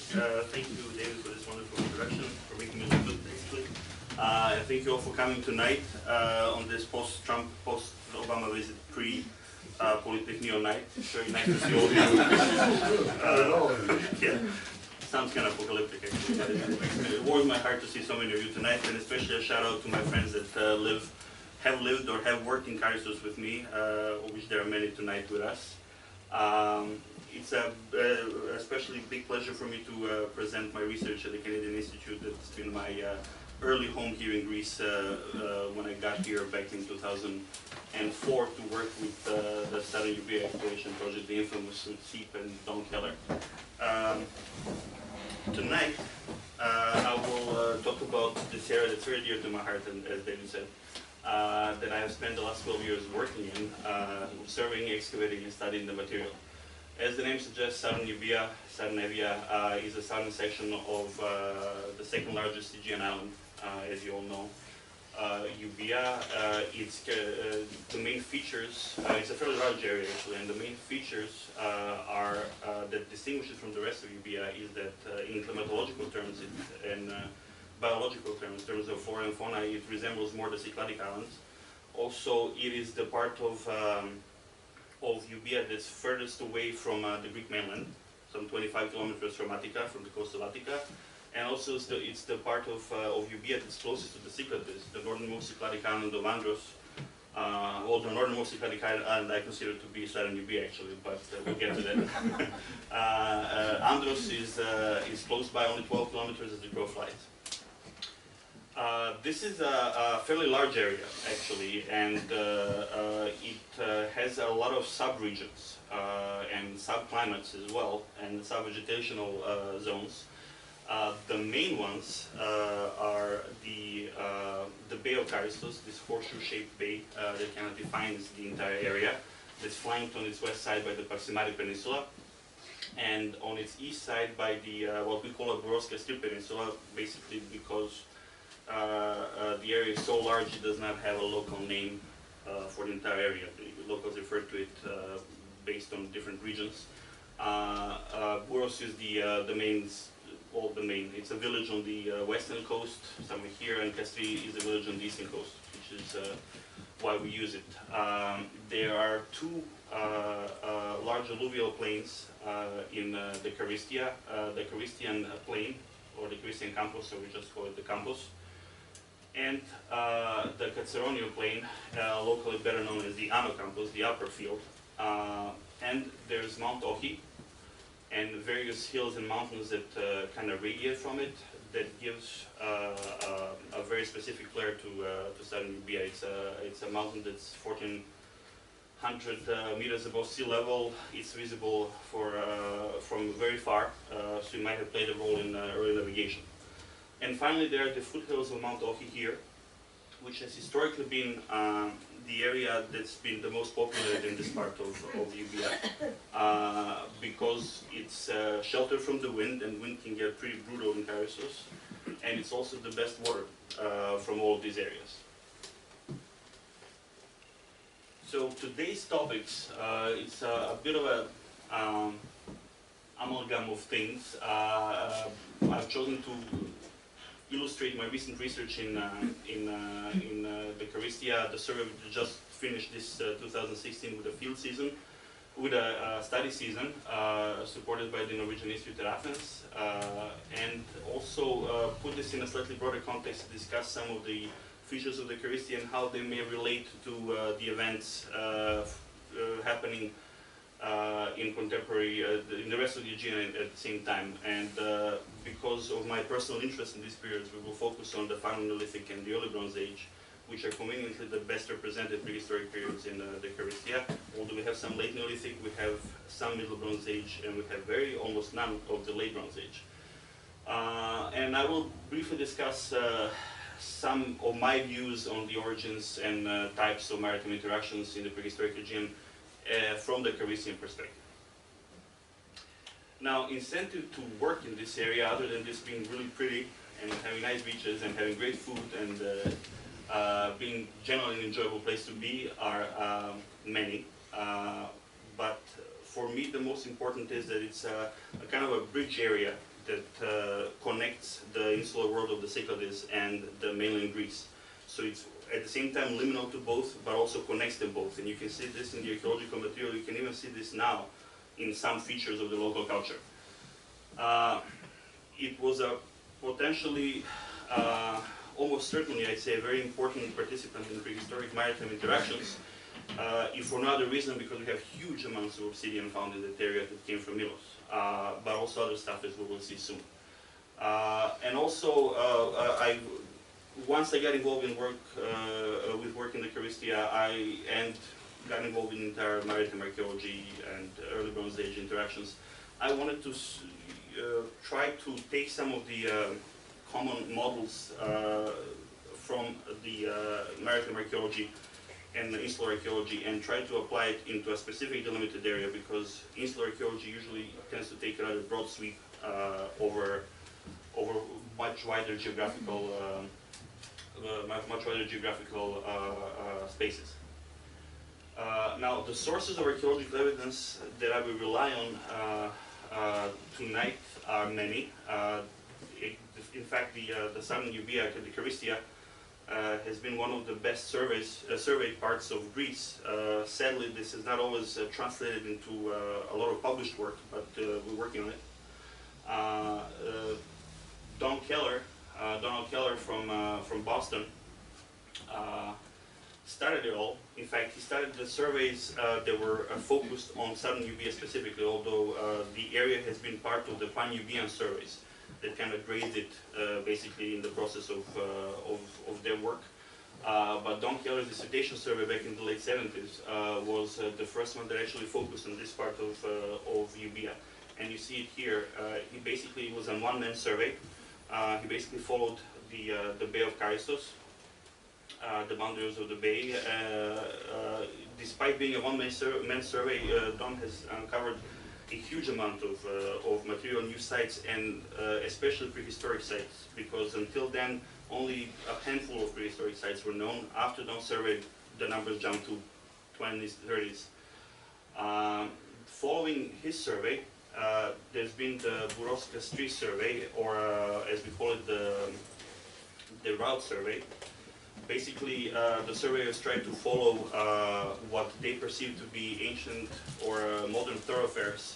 Thank you, David, for this wonderful introduction, for making me look good, basically. And thank you all for coming tonight on this post-Trump, post-Obama visit, pre-Polytechnic night. It's very nice to see all of you. Yeah, sounds kind of apocalyptic, actually. But it warms my heart to see so many of you tonight, and especially a shout out to my friends that have lived or have worked in Karystia with me, of which there are many tonight with us. It's a especially big pleasure for me to present my research at the Canadian Institute. That's been my early home here in Greece when I got here back in 2004 to work with the Southern Euboea exploration project, the infamous Seep and Don Keller. Tonight I will talk about this area that's very dear to my heart, and as David said, that I have spent the last 12 years working in, observing, excavating, and studying the material. As the name suggests, Southern Euboea, is a southern section of the second largest Aegean island, as you all know. Euboea, the main features, it's a fairly large area actually, and the main features are that distinguish it from the rest of Euboea is that in climatological terms and biological terms, in terms of flora and fauna, it resembles more the Cycladic islands. Also, it is the part of Euboea that's furthest away from the Greek mainland, some 25 kilometers from Attica, from the coast of Attica. And also it's the part of Euboea that's closest to the Cyclades, the northernmost Cycladic island of Andros. Well, the northernmost Cycladic island I consider to be Southern Euboea actually, but we'll get to that. Andros is close by, only 12 kilometers as the crow flies. This is a fairly large area, actually, and it has a lot of subregions and subclimates as well, and subvegetational zones. The main ones are the Bay of Karystos, this horseshoe-shaped bay that kind of defines the entire area, that's flanked on its west side by the Parsimari Peninsula, and on its east side by the what we call a Borovska Peninsula, basically because the area is so large it does not have a local name for the entire area. The locals refer to it based on different regions. Boros is the main. It's a village on the western coast, somewhere here, and Kastri is a village on the eastern coast, which is why we use it. There are two large alluvial plains in the Karystia, the Karystian plain, or the Karystian campus, so we just call it the campus, and the Katsaronio plain, locally better known as the Ano campus, the upper field. And there's Mount Ohi, and various hills and mountains that kind of radiate from it, that gives a very specific flair to Southern Euboea. It's a mountain that's 1,400 meters above sea level. It's visible from very far, so it might have played a role in early navigation. And finally, there are the foothills of Mount Ohi here, which has historically been the area that's been the most populated in this part of Euboea, because it's sheltered from the wind, and wind can get pretty brutal in Karystos, and it's also the best water from all of these areas. So today's topics, it's a bit of a amalgam of things. I've chosen to illustrate my recent research in the Karystia. The survey just finished this 2016 with a field season, with a study season supported by the Norwegian Institute at Athens, and also put this in a slightly broader context to discuss some of the features of the Karystia and how they may relate to the events happening in contemporary, in the rest of the Aegean at the same time. And because of my personal interest in these periods, we will focus on the Final Neolithic and the Early Bronze Age, which are conveniently the best represented prehistoric periods in the Karystia. Although we have some late Neolithic, we have some Middle Bronze Age, and we have almost none of the Late Bronze Age. And I will briefly discuss some of my views on the origins and types of maritime interactions in the prehistoric Aegean from the Karystian perspective. Now, incentive to work in this area, other than this being really pretty and having nice beaches and having great food and being generally an enjoyable place to be, are many. But for me, the most important is that it's a kind of a bridge area that connects the insular world of the Cyclades and the mainland Greece. So it's at the same time liminal to both, but also connects them both. And you can see this in the archaeological material. You can even see this now in some features of the local culture. It was a potentially, almost certainly, I'd say, a very important participant in prehistoric maritime interactions, if for no other reason because we have huge amounts of obsidian found in that area that came from Milos, but also other stuff as we will see soon. And also, once I got involved in work with work in the Karystia, and got involved in entire maritime archaeology and early Bronze Age interactions, I wanted to try to take some of the common models from the maritime archaeology and the insular archaeology and try to apply it into a specific delimited area, because insular archaeology usually tends to take a rather broad sweep over much wider geographical spaces. Now, the sources of archaeological evidence that I will rely on tonight are many. In fact, the southern Euboea, the Karystia, has been one of the best surveyed parts of Greece. Sadly, this is not always translated into a lot of published work, but we're working on it. Donald Keller from Boston started it all. In fact, he started the surveys that were focused on southern Euboea specifically, although the area has been part of the pan-Euboean surveys that kind of grazed it basically in the process of their work. But Don Keller's dissertation survey back in the late 70s was the first one that actually focused on this part of Euboea. And you see it here. He basically was a one-man survey. He basically followed the Bay of Karystos, the boundaries of the bay. Despite being a one-man survey, Don has uncovered a huge amount of material, new sites, and especially prehistoric sites, because until then only a handful of prehistoric sites were known. After Don surveyed, the numbers jumped to 20s, 30s. Following his survey, there's been the Buroskas tree survey, or as we call it, the route survey. Basically, the surveyors tried to follow what they perceive to be ancient or modern thoroughfares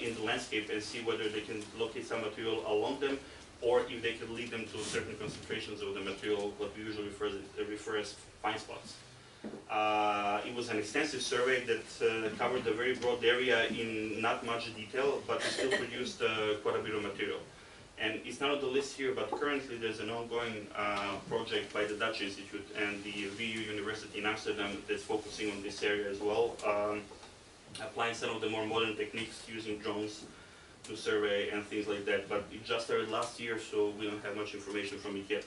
in the landscape and see whether they can locate some material along them, or if they could lead them to certain concentrations of the material, what we usually refer as find spots. It was an extensive survey that covered a very broad area in not much detail, but it still produced quite a bit of material. And it's not on the list here, but currently there's an ongoing project by the Dutch Institute and the VU University in Amsterdam that's focusing on this area as well, applying some of the more modern techniques using drones to survey and things like that. But it just started last year, so we don't have much information from it yet.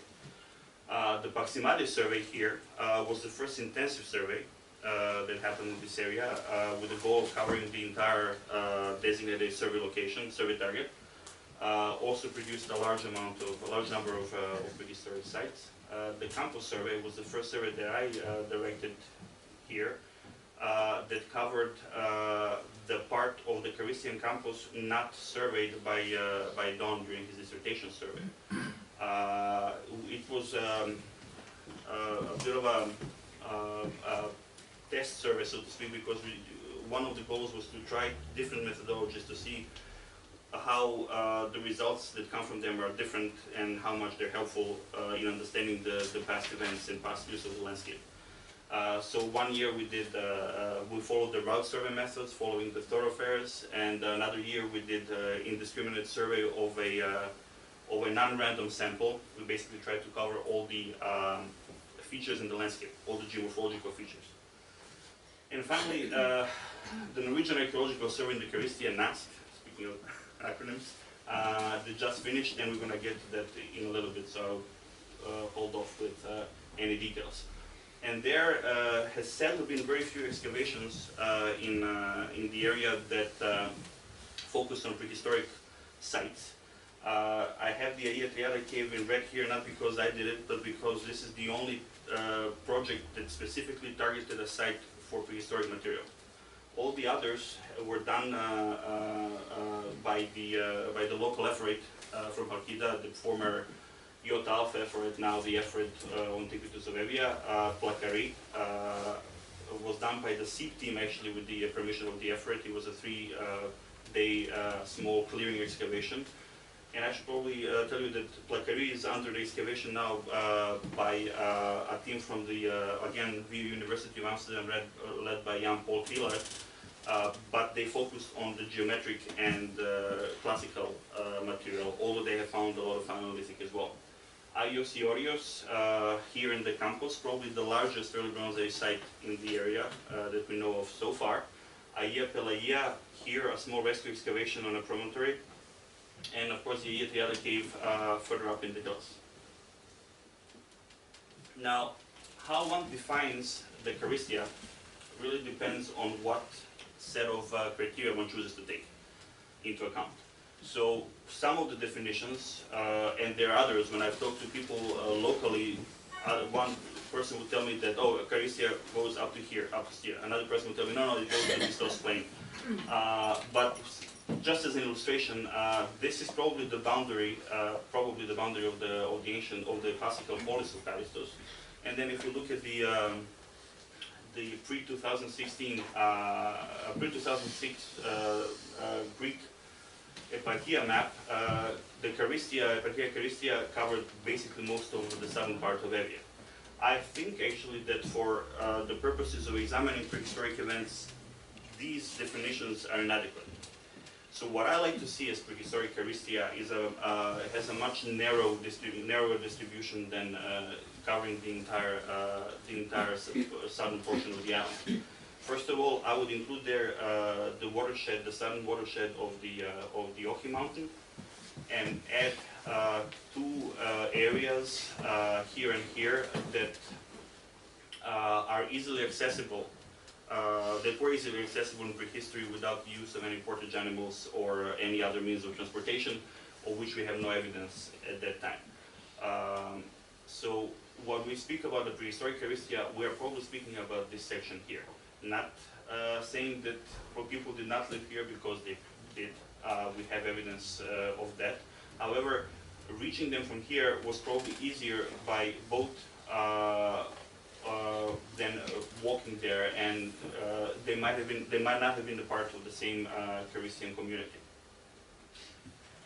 The Paximades survey here was the first intensive survey that happened in this area with the goal of covering the entire designated survey location, survey target. Also produced a large number of prehistoric sites. The campus survey was the first survey that I directed here that covered the part of the Karystian campus not surveyed by Don during his dissertation survey. It was a bit of a test survey, so to speak, because one of the goals was to try different methodologies to see how the results that come from them are different and how much they're helpful in understanding the past events and past use of the landscape. So 1 year we followed the route survey methods following the thoroughfares, and another year we did indiscriminate survey of a non-random sample. We basically tried to cover all the features in the landscape, all the geomorphological features. And finally, the Norwegian Archaeological Survey in the Karystia, NASK, speaking of acronyms, they just finished, and we're going to get to that in a little bit, so I'll hold off with any details. And there has sadly been very few excavations in the area that focus on prehistoric sites. I have the Aegean cave in red here, not because I did it, but because this is the only project that specifically targeted a site for prehistoric material. All the others were done by the local effort from Halkida, the former Iota Alpha effort, now the effort on Antiquities of Evia. Placari was done by the SEEP team, actually, with the permission of the effort. It was a 3-day small clearing excavation. And I should probably tell you that Placari is under the excavation now by a team from the, again, VU University of Amsterdam, led by Jan Paul Tiller. But they focused on the geometric and classical material, although they have found a lot of Final Neolithic as well. Aios Iorios, here in the campus, probably the largest early Bronze Age site in the area that we know of so far. Aia Pelagia, here a small rescue excavation on a promontory. And of course the Aia Triada cave further up in the hills. Now, how one defines the Karystia really depends on what set of criteria one chooses to take into account. So some of the definitions, and there are others, when I've talked to people locally, one person would tell me that, oh, Karystia goes up to here, up to here. Another person would tell me, no, it goes to this Listos plain. But just as an illustration, this is probably the boundary of the classical polis of Karystos. And then if you look at the pre-2016, pre-2006 Greek Eparchia map, the Karystia, Eparchia Karystia covered basically most of the southern part of Evia. I think actually that for the purposes of examining prehistoric events, these definitions are inadequate. So what I like to see as prehistoric Karystia is has a much narrower distribution than covering the entire southern portion of the island. First of all, I would include there the watershed, the southern watershed of the Ochi mountain, and add 2 areas here and here that are easily accessible. That were easily accessible in prehistory without the use of any portage animals or any other means of transportation, of which we have no evidence at that time. So when we speak about the prehistoric Karystia, we are probably speaking about this section here. Not saying that people did not live here, because they did. We have evidence of that. However, reaching them from here was probably easier by boat than walking there, and they might not have been a part of the same Karystian community.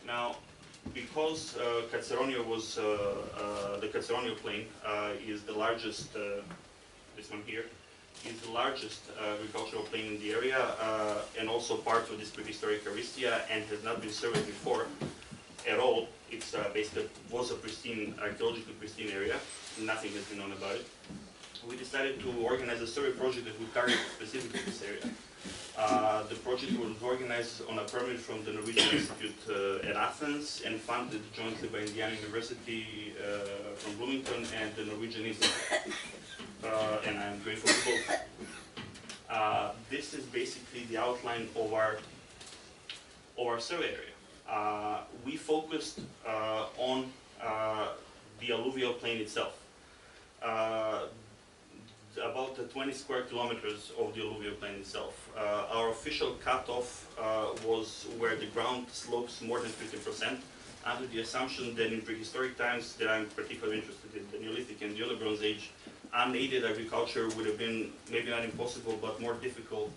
Now, because Katsaronia was the Katsaronia plain is the largest. This one here is the largest agricultural plain in the area, and also part of this prehistoric Karystia, and has not been surveyed before at all. It's basically was a pristine, archaeologically pristine area. Nothing has been known about it. We decided to organize a survey project that would target specifically this area. The project was organized on a permit from the Norwegian Institute at Athens and funded jointly by Indiana University from Bloomington and the Norwegian Institute. And I'm grateful to both. This is basically the outline of our survey area. We focused on the alluvial plain itself. About 20 square kilometers of the alluvial plain itself. Our official cutoff was where the ground slopes more than 50%, under the assumption that in prehistoric times that I'm particularly interested in, the Neolithic and the Early Bronze Age, unaided agriculture would have been maybe not impossible, but more difficult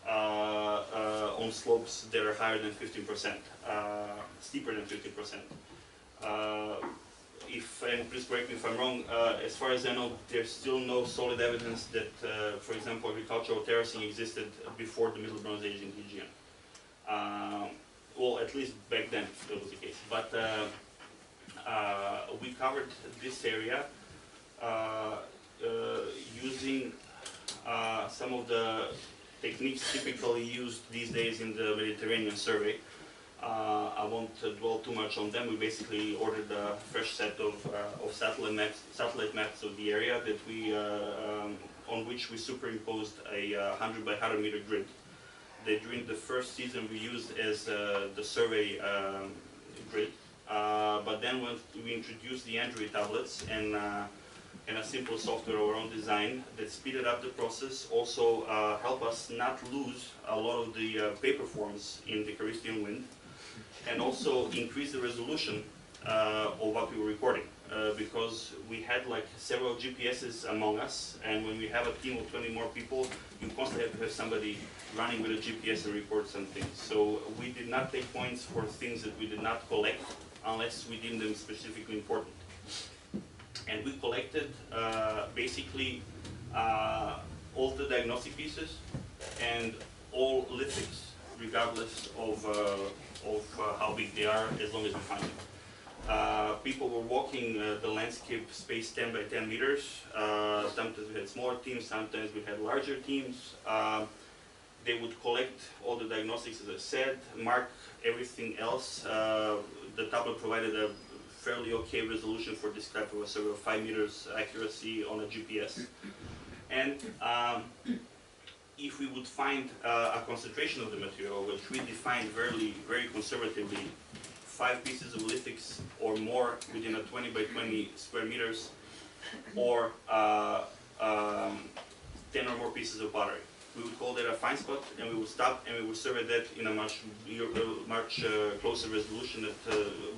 on slopes that are higher than 15%, steeper than 50%. And please correct me if I'm wrong, as far as I know, there's still no solid evidence that, for example, agricultural terracing existed before the Middle Bronze Age in the Aegean. Well, at least back then that was the case. But we covered this area using some of the techniques typically used these days in the Mediterranean survey. I won't dwell too much on them. We basically ordered a fresh set of satellite maps of the area that we, on which we superimposed a 100 by 100 meter grid that during the first season we used as the survey grid. But then when we introduced the Android tablets and and a simple software of our own design that speeded up the process, also help us not lose a lot of the paper forms in the Karystian wind, and also increase the resolution of what we were recording. Because we had like several GPSs among us, and when we have a team of 20 more people, you constantly have to have somebody running with a GPS and record some things. So we did not take points for things that we did not collect unless we deemed them specifically important. And we collected basically all the diagnostic pieces and all lithics, regardless of how big they are, as long as we find them. People were walking the landscape space 10 by 10 meters. Sometimes we had smaller teams, sometimes we had larger teams. They would collect all the diagnostics, as I said, mark everything else. The tablet provided a fairly okay resolution for this type of a survey of 5 meters accuracy on a GPS. And if we would find a concentration of the material, which we defined very conservatively, 5 pieces of lithics or more within a 20 by 20 square meters, or 10 or more pieces of pottery, we would call that a fine spot, and we would stop and we would survey that in a much closer resolution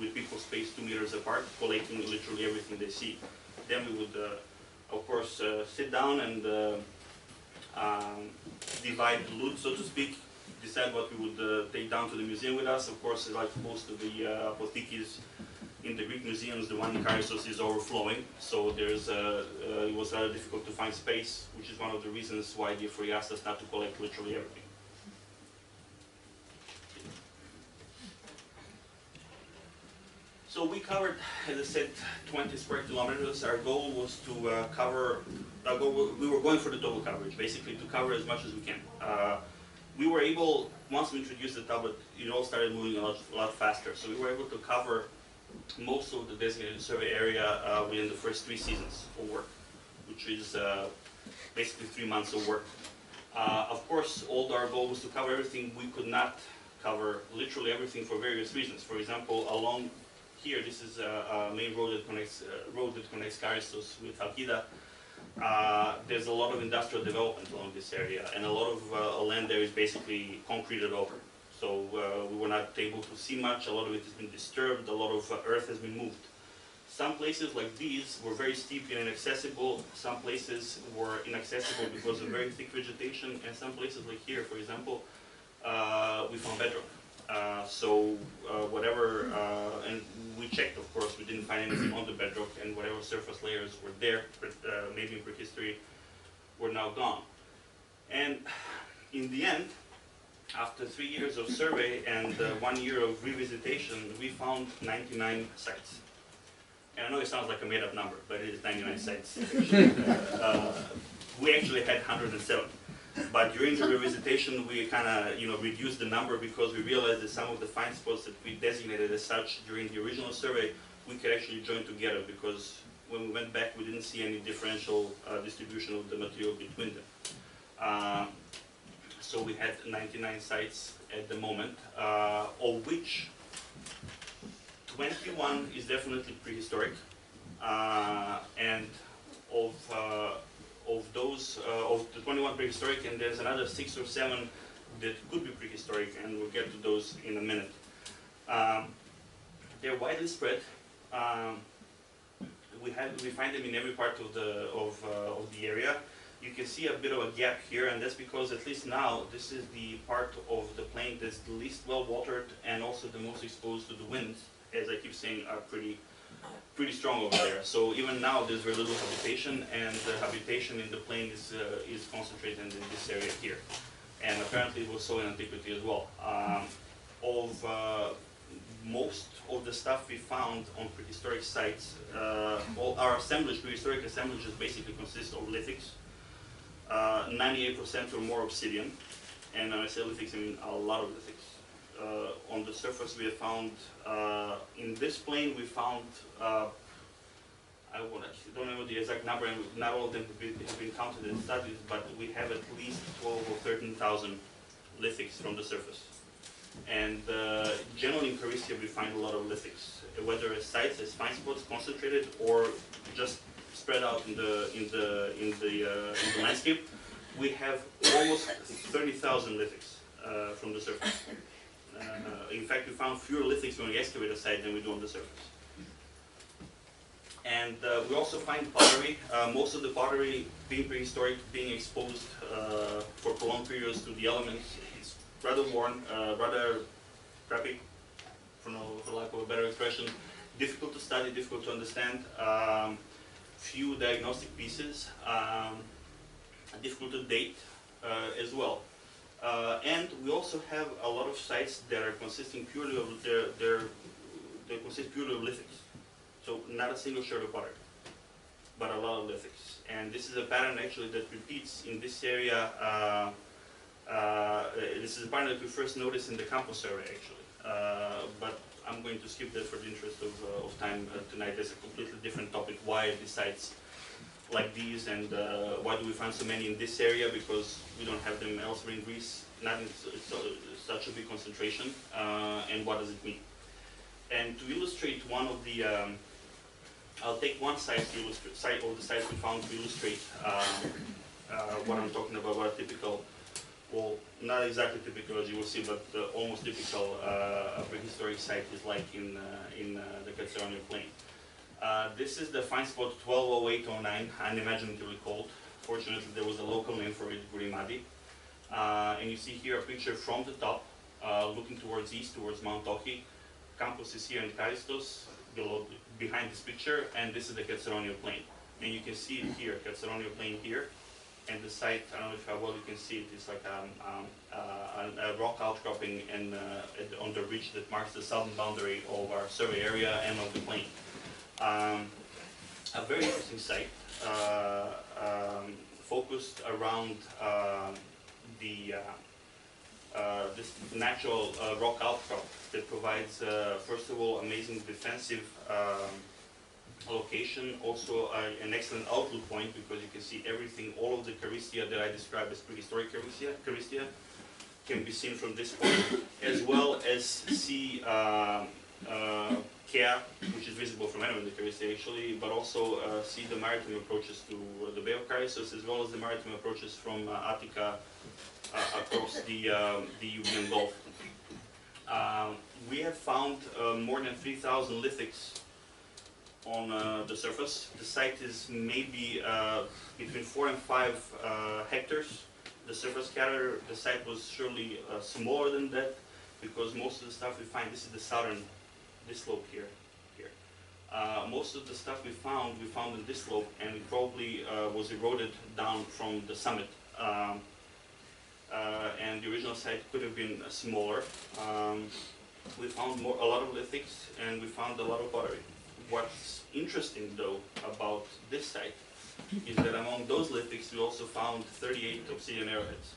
with people spaced 2 meters apart, collecting literally everything they see. Then we would, of course, sit down and divide loot, so to speak, decide what we would take down to the museum with us. Of course, like most of the apothekis in the Greek museums, the one in Karystia is overflowing, so there's it was rather difficult to find space, which is one of the reasons why the FRE asked us not to collect literally everything. So we covered, as I said, 20 square kilometers. Our goal was to we were going for the total coverage, basically to cover as much as we can. We were able, once we introduced the tablet, it all started moving a lot faster. So we were able to cover most of the designated survey area within the first 3 seasons of work, which is basically 3 months of work. Of course, although our goal was to cover everything, we could not cover literally everything for various reasons. For example, along here, this is a main road that connects Karystia with Aegean. There's a lot of industrial development along this area, and a lot of land there is basically concreted over. So we were not able to see much. A lot of it has been disturbed. A lot of earth has been moved. Some places like these were very steep and inaccessible. Some places were inaccessible because of very thick vegetation. And some places like here, for example, we found bedrock. And we checked, of course, we didn't find anything on the bedrock, and whatever surface layers were there, maybe in prehistory, were now gone. And in the end, after 3 years of survey and 1 year of revisitation, we found 99 sites. And I know it sounds like a made-up number, but it is 99 sites. We actually had 107. But during the revisitation, we kind of reduced the number because we realized that some of the find spots that we designated as such during the original survey, we could actually join together, because when we went back, we didn't see any differential distribution of the material between them. So we had 99 sites at the moment, of which 21 is definitely prehistoric, and of the 21 prehistoric, and there's another 6 or 7 that could be prehistoric, and we'll get to those in a minute. They're widely spread. We find them in every part of the area. You can see a bit of a gap here, and that's because, at least now, this is the part of the plain that's the least well watered and also the most exposed to the winds, as I keep saying, are pretty strong over there. So even now, there's very little habitation, and the habitation in the plain is concentrated in this area here. And apparently, it was so in antiquity as well. Most of the stuff we found on prehistoric sites, all our prehistoric assemblages basically consist of lithics. 98% or more obsidian, and when I say lithics, I mean a lot of lithics. On the surface, we have found, in this plane, we found, I don't know the exact number, and not all of them have been counted in studies, but we have at least 12 or 13,000 lithics from the surface. And generally in Karystia, we find a lot of lithics, whether as sites, as find spots concentrated, or just spread out in the landscape, we have almost 30,000 lithics from the surface. In fact, we found fewer lithics when we excavate a site than we do on the surface. And we also find pottery. Most of the pottery being prehistoric, being exposed for prolonged periods to the elements. It's rather worn, rather crappy, for lack of a better expression. Difficult to study, difficult to understand. Few diagnostic pieces. Difficult to date as well. And we also have a lot of sites that are consisting purely of they consist purely of lithics. So not a single sherd of pottery, but a lot of lithics. And this is a pattern actually that repeats in this area. This is a pattern that we first noticed in the campus survey actually. But I'm going to skip that for the interest of time tonight. There's a completely different topic. Why are these sites like these, and why do we find so many in this area? Because we don't have them elsewhere in Greece, not in such a big concentration. And what does it mean? And to illustrate one of the, I'll take one site to illustrate, site of the sites we found to illustrate what I'm talking about, what a typical, well, not exactly typical as you will see, but almost typical prehistoric site is like in the Caesarea Plain. This is the find spot 120809, unimaginatively cold. Fortunately, there was a local name for it, Gurimadi. And you see here a picture from the top, looking towards east, towards Mount Oki. Campus is here in Karystos, behind this picture, and this is the Caesarea Plain. And you can see it here, Caesarea Plain here. And the site, I don't know how well you can see it, it's like a rock outcropping and on the ridge that marks the southern boundary of our survey area and of the plain. A very interesting site, focused around this natural rock outcrop that provides, first of all, amazing defensive location, also an excellent outlook point because you can see everything, all of the Karystia that I described as prehistoric Karystia can be seen from this point, as well as see Kea, which is visible from anywhere in the Karystia actually, but also see the maritime approaches to the Bay of Karystos, as well as the maritime approaches from Attica across the Euboean Gulf. We have found more than 3,000 lithics on the surface. The site is maybe between 4 and 5 hectares. The surface scatter, the site was surely smaller than that because most of the stuff we find, this is the southern, this slope here. Most of the stuff we found in this slope, and it probably was eroded down from the summit. And the original site could have been smaller. We found a lot of lithics, and we found a lot of pottery. What's interesting, though, about this site is that among those lithics, we also found 38 obsidian arrowheads,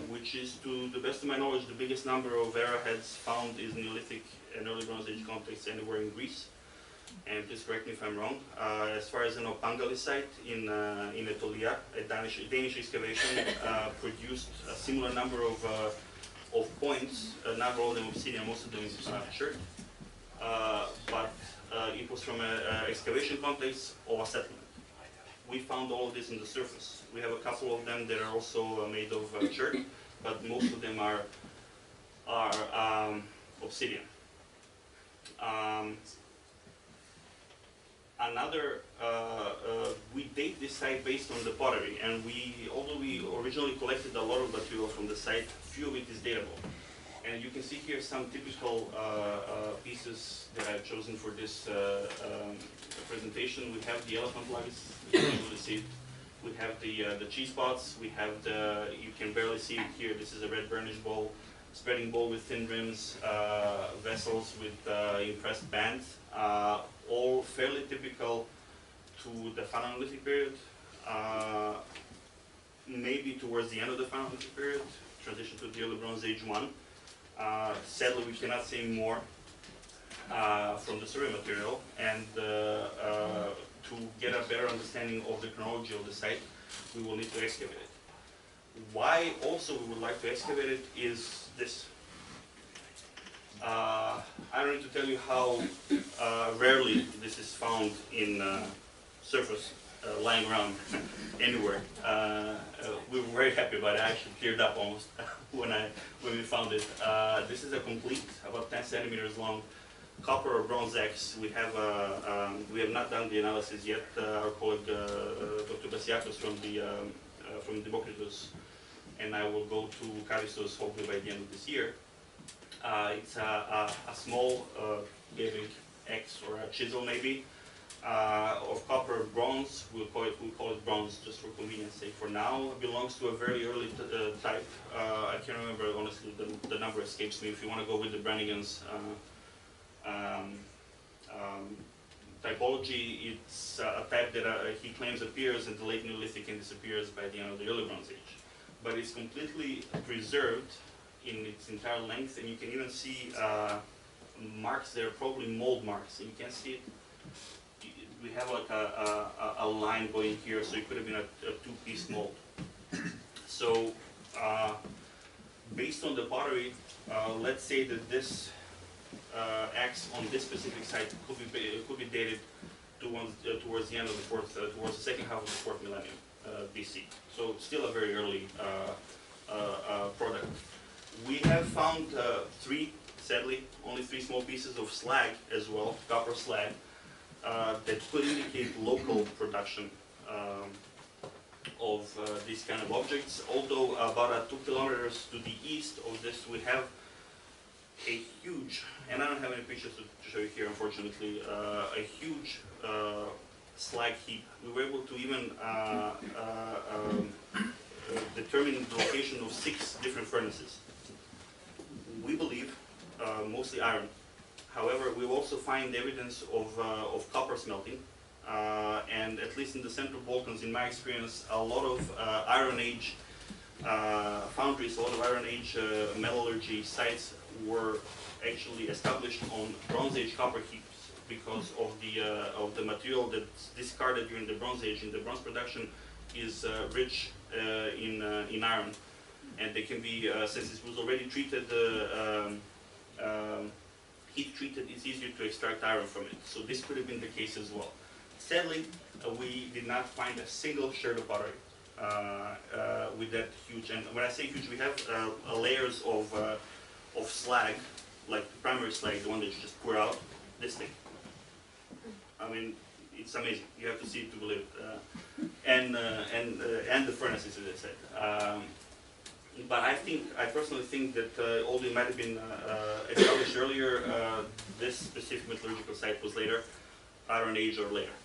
which is, to the best of my knowledge, the biggest number of arrowheads found in Neolithic and early Bronze Age contexts anywhere in Greece. And please correct me if I'm wrong. As far as I know, Pangali site in Etolia, a Danish excavation, produced a similar number of points, not all of them obsidian, most of them chert. But it was from an excavation context of a settlement. We found all of this on the surface. We have a couple of them that are also made of chert, but most of them are obsidian. We date this site based on the pottery, and although we originally collected a lot of material from the site, few of it is datable. And you can see here some typical pieces that I've chosen for this presentation. We have the elephant luggage, you can usually see it. We have the cheese pots. We have you can barely see it here. This is a red burnish bowl, spreading bowl with thin rims, vessels with impressed bands, all fairly typical to the Final Neolithic period, maybe towards the end of the Final Neolithic period, transition to the early Bronze Age 1. Sadly, we cannot say more from the survey material, and to get a better understanding of the chronology of the site, we will need to excavate it. Why also we would like to excavate it is this. I don't need to tell you how rarely this is found in surface lying around anywhere. We were very happy about it. I actually teared up almost when we found it. This is a complete, about 10 centimeters long, copper or bronze axe. We have not done the analysis yet. Our colleague Dr. Basiakos from Democritus and I will go to Karystia hopefully by the end of this year. It's a small gaping axe or a chisel maybe of copper or bronze. We'll call it bronze just for convenience sake for now. It belongs to a very early type. I can't remember honestly, the number escapes me. If you want to go with the Brannigan's typology, it's a type that he claims appears in the late Neolithic and disappears by the end of the early Bronze Age. But it's completely preserved in its entire length, and you can even see marks there, probably mold marks, and you can see it. We have like a line going here, so it could have been a two-piece mold. So based on the pottery, let's say that this axe on this specific site could be dated towards the end of towards the second half of the 4th millennium BC. So still a very early product. We have found sadly, only three small pieces of slag as well, copper slag, that could indicate local production of these kind of objects. Although about 2 kilometers to the east of this, we have a huge, and I don't have any pictures to show you here, unfortunately, a huge slag heap. We were able to even determine the location of 6 different furnaces. We believe mostly iron. However, we also find evidence of copper smelting, and at least in the Central Balkans, in my experience, a lot of Iron Age foundries, a lot of Iron Age metallurgy sites were actually established on Bronze Age copper heaps because of the material that's discarded during the Bronze Age. In the bronze production is rich in iron, and they can be, since it was already treated, heat treated, it's easier to extract iron from it. So this could have been the case as well. Sadly, we did not find a single sherd of pottery with that huge, and when I say huge, we have layers of slag, like the primary slag, the one that you just pour out, this thing. I mean, it's amazing. You have to see it to believe it. And the furnaces, as I said. But I personally think that although it might have been established earlier, this specific metallurgical site was later, Iron Age or later.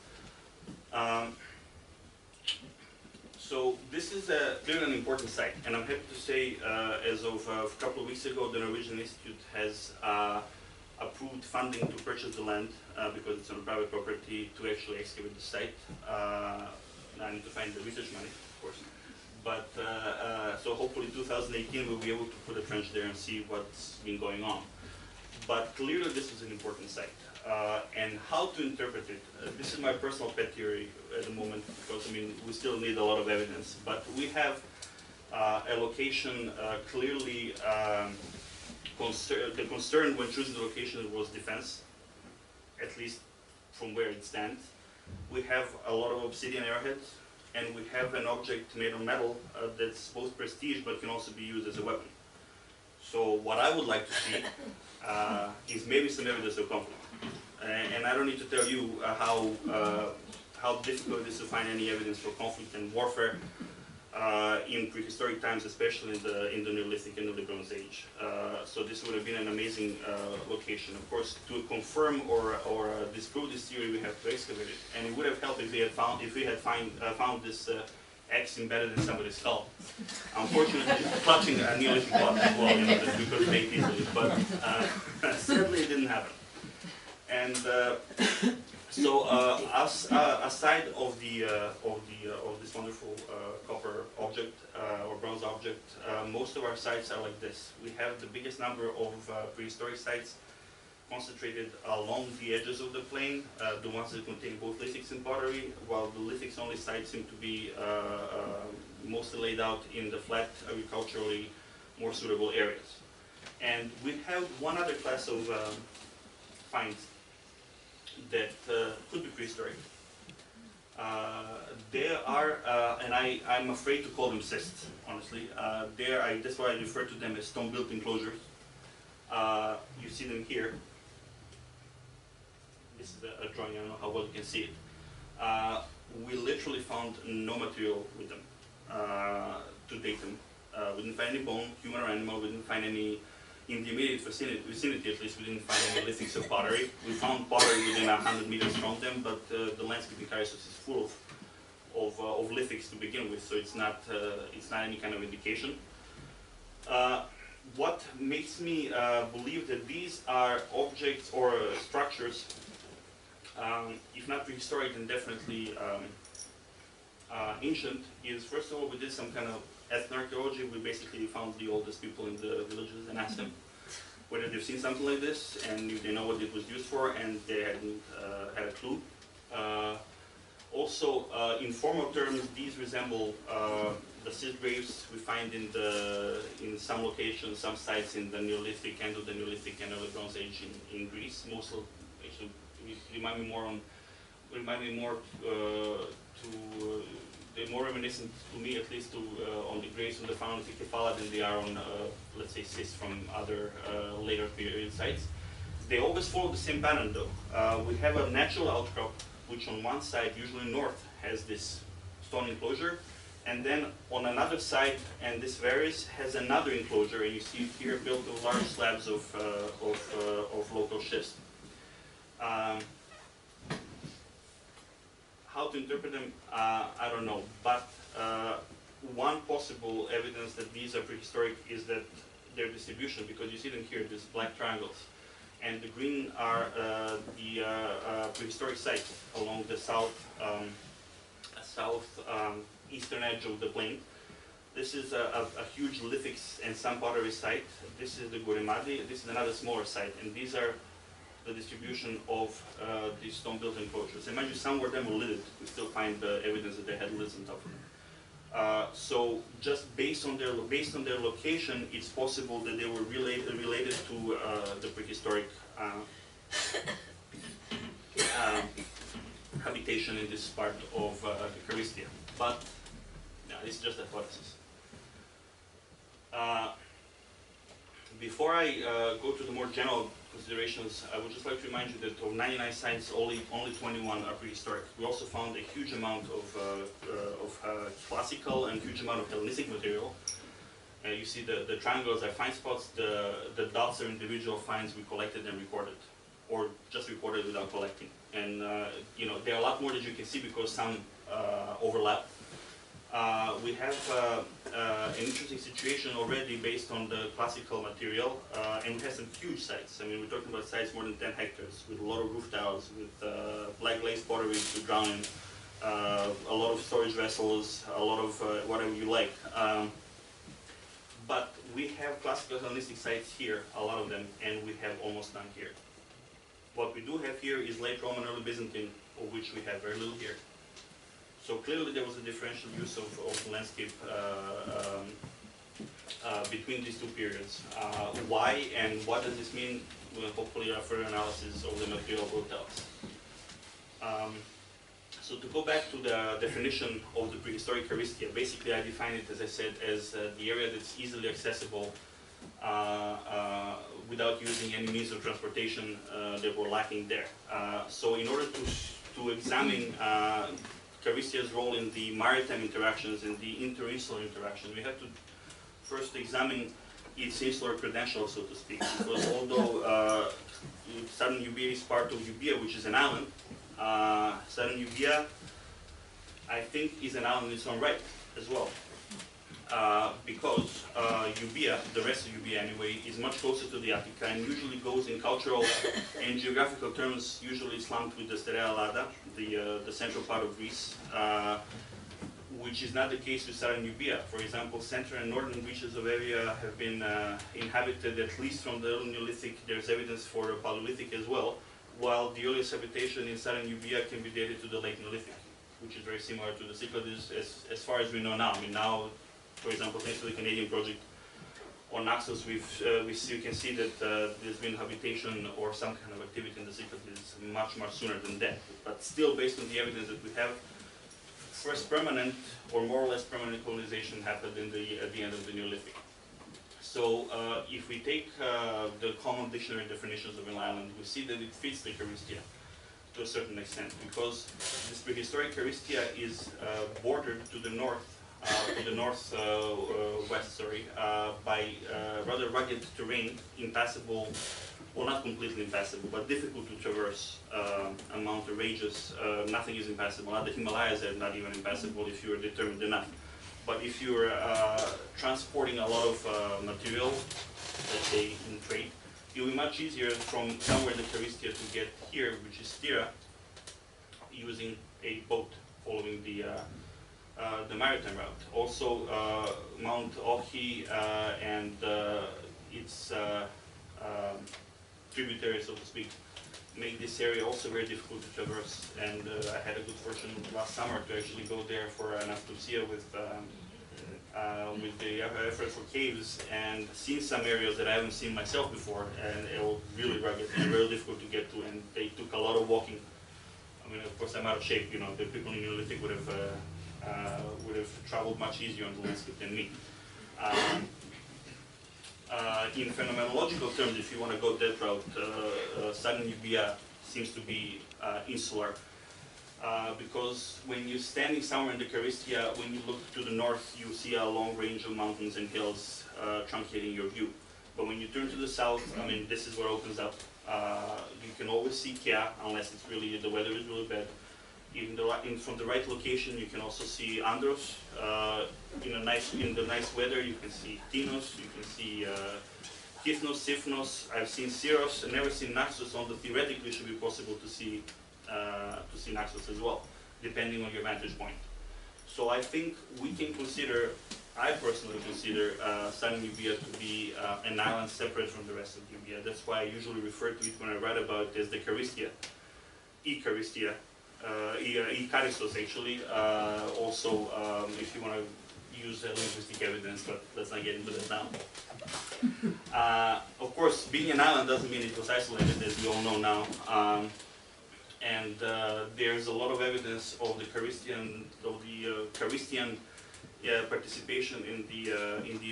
So this is clearly an important site, and I'm happy to say, as of a couple of weeks ago, the Norwegian Institute has approved funding to purchase the land because it's on private property to actually excavate the site. I need to find the research money, of course. But so hopefully 2018 we'll be able to put a trench there and see what's been going on. But clearly this is an important site. And how to interpret it, this is my personal pet theory at the moment, because I mean we still need a lot of evidence. But we have a location clearly the concern when choosing the location was defense, at least from where it stands. We have a lot of obsidian airheads, and we have an object made of metal that's both prestige but can also be used as a weapon. So what I would like to see is maybe some evidence of conflict. And I don't need to tell you how difficult it is to find any evidence for conflict and warfare in prehistoric times, especially in the Neolithic and the Bronze Age. So this would have been an amazing location. Of course, to confirm or disprove this theory, we have to excavate it. And it would have helped if we had found this axe embedded in somebody's skull. Unfortunately, clutching a Neolithic clock as well, that we could make easily. But sadly, it didn't happen. And so, aside of this wonderful copper object or bronze object, most of our sites are like this. We have the biggest number of prehistoric sites concentrated along the edges of the plain, the ones that contain both lithics and pottery, while the lithics only sites seem to be mostly laid out in the flat, agriculturally more suitable areas. And we have one other class of finds that could be prehistoric. There are, and I'm afraid to call them cysts, honestly. That's why I refer to them as stone-built enclosures. You see them here. This is a drawing, I don't know how well you can see it. We literally found no material with them to date them. We didn't find any bone, human or animal. We didn't find any, in the immediate vicinity at least, we didn't find any lithics of pottery. We found pottery within 100 meters from them, but the landscape in Karystia is full of lithics to begin with, so it's not any kind of indication. What makes me believe that these are objects or structures, if not prehistoric, then definitely ancient, is first of all we did some kind of ethnoarchaeology. We basically found the oldest people in the villages and asked them whether they've seen something like this and if they know what it was used for, and they hadn't had a clue. Also, in formal terms, these resemble the cyst graves we find in some locations, some sites in the Neolithic, end of the Neolithic and early Bronze Age in Greece. Most of, actually, remind me more they're more reminiscent to me, at least, on the graves of the Final Neolithic Kefala than they are on, let's say, cysts from other later period sites. They always follow the same pattern, though. We have a natural outcrop, which on one side, usually north, has this stone enclosure, and then on another side, and this varies, has another enclosure, and you see it here built of large slabs of local schist. How to interpret them, I don't know, but one possible evidence that these are prehistoric is that their distribution, because you see them here, these black triangles, and the green are the prehistoric sites along the eastern edge of the plain. This is a huge lithics and some pottery site. This is the Gorimadi. This is another smaller site, and these are the distribution of these stone-built enclosures. Imagine some of them were lidded. We still find evidence that they had lids on top of them. So just based on their location, it's possible that they were related to the prehistoric habitation in this part of the Karystia. But yeah, this is just a hypothesis. Before I go to the more general considerations, I would just like to remind you that of 99 sites, only 21 are prehistoric. We also found a huge amount of classical and huge amount of Hellenistic material. You see the triangles are find spots, the dots are individual finds we collected and recorded, or just recorded without collecting. And you know, there are a lot more that you can see because some overlap. We have an interesting situation already based on the classical material, and we have some huge sites. I mean, we're talking about sites more than 10 hectares with a lot of roof tiles, with black glazed pottery to drown in, a lot of storage vessels, a lot of whatever you like. But we have classical Hellenistic sites here, a lot of them, and we have almost none here. What we do have here is late Roman, early Byzantine, of which we have very little here. So clearly there was a differential use of the landscape between these two periods. Why and what does this mean? Well, hopefully a further analysis of the material will tell us. So to go back to the definition of the prehistoric Karystia, basically I define it, as I said, as the area that's easily accessible without using any means of transportation that were lacking there. So in order to examine Karystia's role in the maritime interactions and the interinsular interactions, we have to first examine its insular credentials, so to speak, because although southern Euboea is part of Euboea, which is an island, southern Euboea, I think, is an island in its own right as well. Because Euboea, the rest of Euboea anyway, is much closer to the Attica and usually goes in cultural and geographical terms, usually slumped with the Sterea Lada, the central part of Greece, which is not the case with southern Euboea. For example, central and northern reaches of area have been inhabited at least from the early Neolithic. There's evidence for the Paleolithic as well, while the earliest habitation in southern Euboea can be dated to the late Neolithic, which is very similar to the Cyclades as far as we know now. I mean, now, for example, thanks to the Canadian project on Naxos, we can see that there's been habitation or some kind of activity in the Cyclades much sooner than that. But still, based on the evidence that we have, first permanent or more or less permanent colonization happened at the end of the Neolithic. So if we take the common dictionary definitions of an island, we see that it fits the Karystia to a certain extent, because this prehistoric Karystia is bordered to the north, west, by rather rugged terrain, impassable, well, not completely impassable, but difficult to traverse, amount of ranges. Nothing is impassable. Not the Himalayas are not even impassable if you are determined enough. But if you're transporting a lot of material, let's say in trade, it will be much easier from somewhere in the Karystia to get here, which is Styria, using a boat following the maritime route. Also, Mount Ohi and its tributaries, so to speak, make this area also very difficult to traverse. And I had a good fortune last summer to actually go there for an Andalusia with the effort for caves, and seen some areas that I haven't seen myself before, and it was really rugged and really difficult to get to, and they took a lot of walking. I mean, of course, I'm out of shape. You know, the people in Neolithic would have traveled much easier on the landscape than me. In phenomenological terms, if you want to go that route, Southern Euboea seems to be insular, because when you're standing somewhere in the Karystia, when you look to the north, you see a long range of mountains and hills truncating your view. But when you turn to the south, I mean, this is where it opens up. You can always see Kea, unless it's really, the weather is really bad. From the right location, you can also see Andros. In the nice weather, you can see Tinos, you can see Kithnos, Sifnos. I've seen Syros, and never seen Naxos, although theoretically it should be possible to see Naxos as well, depending on your vantage point. So I think we can consider, I personally consider Southern Euboea to be an island separate from the rest of Euboea. That's why I usually refer to it when I write about it as the Karystia, Karystia. Karystos actually, also if you want to use linguistic evidence, but let's not get into that now. Of course, being an island doesn't mean it was isolated, as we all know now. And there's a lot of evidence of the Karystian participation in the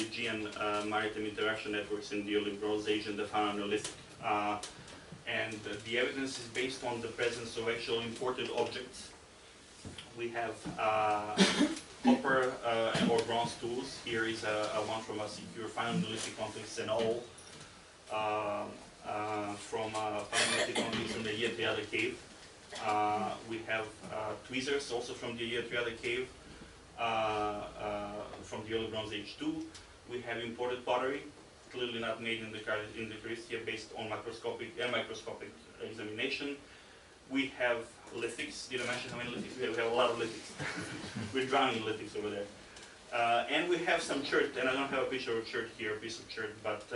Aegean maritime interaction networks in the early Bronze Age and the Final Neolithic. And the evidence is based on the presence of actual imported objects. We have copper or bronze tools. Here is a one from a secure Final Neolithic context, an awl from Final Neolithic context in the Aegean cave. We have tweezers also from the Aegean cave from the early Bronze Age too. We have imported pottery, clearly not made in the Karystia, based on microscopic and microscopic examination. We have lithics. Did I mention how many lithics? We have a lot of lithics. We're drowning in lithics over there. And we have some chert, and I don't have a picture of chert here, a piece of chert, but